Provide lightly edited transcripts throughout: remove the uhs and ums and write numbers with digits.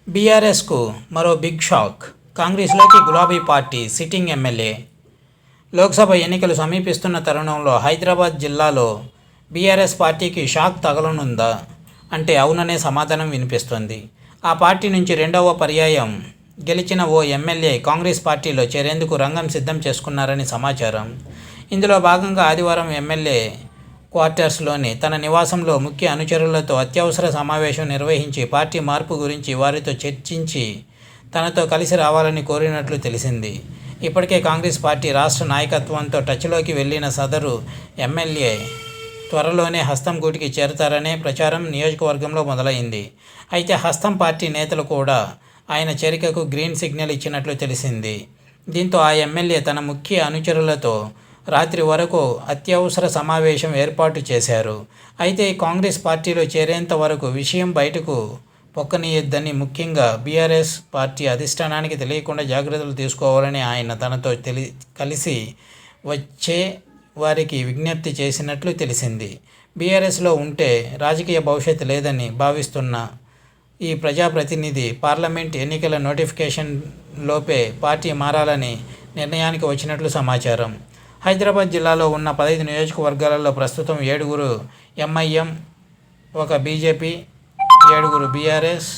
బీఆర్ఎస్కు మరో big shock. కాంగ్రెస్లోకి గులాబీ పార్టీ సిట్టింగ్ ఎమ్మెల్యే. లోక్సభ ఎన్నికలు సమీపిస్తున్న తరుణంలో హైదరాబాద్ జిల్లాలో బీఆర్ఎస్ పార్టీకి షాక్ తగలనుందా అంటే అవుననే సమాధానం వినిపిస్తోంది. ఆ పార్టీ నుంచి రెండవ పర్యాయం గెలిచిన ఓ ఎమ్మెల్యే కాంగ్రెస్ పార్టీలో చేరేందుకు రంగం సిద్ధం చేసుకున్నారని సమాచారం. ఇందులో భాగంగా ఆదివారం ఎమ్మెల్యే క్వార్టర్స్లోని తన నివాసంలో ముఖ్య అనుచరులతో అత్యవసర సమావేశం నిర్వహించి పార్టీ మార్పు గురించి వారితో చర్చించి తనతో కలిసి రావాలని కోరినట్లు తెలిసింది. ఇప్పటికే కాంగ్రెస్ పార్టీ రాష్ట్ర నాయకత్వంతో టచ్లోకి వెళ్లిన సదరు ఎమ్మెల్యే త్వరలోనే హస్తం గూటికి చేరతారనే ప్రచారం నియోజకవర్గంలో మొదలైంది. అయితే హస్తం పార్టీ నేతలు కూడా ఆయన చేరికకు గ్రీన్ సిగ్నల్ ఇచ్చినట్లు తెలిసింది. దీంతో ఆ ఎమ్మెల్యే తన ముఖ్య అనుచరులతో రాత్రి వరకు అత్యవసర సమావేశం ఏర్పాటు చేశారు. అయితే కాంగ్రెస్ పార్టీలో చేరేంత వరకు విషయం బయటకు పొక్కనీయొద్దని, ముఖ్యంగా బీఆర్ఎస్ పార్టీ అధిష్టానానికి తెలియకుండా జాగ్రత్తలు తీసుకోవాలని ఆయన తనతో కలిసి వచ్చే వారికి విజ్ఞప్తి చేసినట్లు తెలిసింది. బీఆర్ఎస్లో ఉంటే రాజకీయ భవిష్యత్తు లేదని భావిస్తున్న ఈ ప్రజాప్రతినిధి పార్లమెంట్ ఎన్నికల నోటిఫికేషన్ లోపే పార్టీ మారాలని నిర్ణయానికి వచ్చినట్లు సమాచారం. హైదరాబాద్ జిల్లాలో ఉన్న 15 నియోజకవర్గాలలో ప్రస్తుతం 7 ఎంఐఎం, 1 బీజేపీ, 7 బీఆర్ఎస్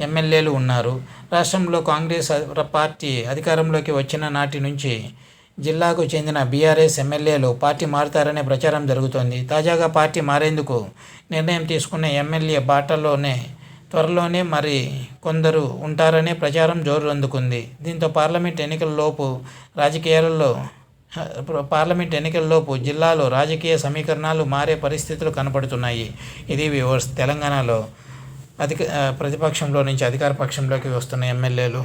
ఎమ్మెల్యేలు ఉన్నారు. రాష్ట్రంలో కాంగ్రెస్ పార్టీ అధికారంలోకి వచ్చిన నాటి నుంచి జిల్లాకు చెందిన బీఆర్ఎస్ ఎమ్మెల్యేలు పార్టీ మారుతారనే ప్రచారం జరుగుతోంది. తాజాగా పార్టీ మారేందుకు నిర్ణయం తీసుకున్న ఎమ్మెల్యే బాటలోనే త్వరలోనే మరి కొందరు ఉంటారనే ప్రచారం జోరందుకుంది. దీంతో పార్లమెంట్ ఎన్నికల్లోపు జిల్లాలో రాజకీయ సమీకరణాలు మారే పరిస్థితులు కనపడుతున్నాయి. ఇది తెలంగాణలో ప్రతిపక్షంలో నుంచి అధికార పక్షంలోకి వస్తున్న ఎమ్మెల్యేలు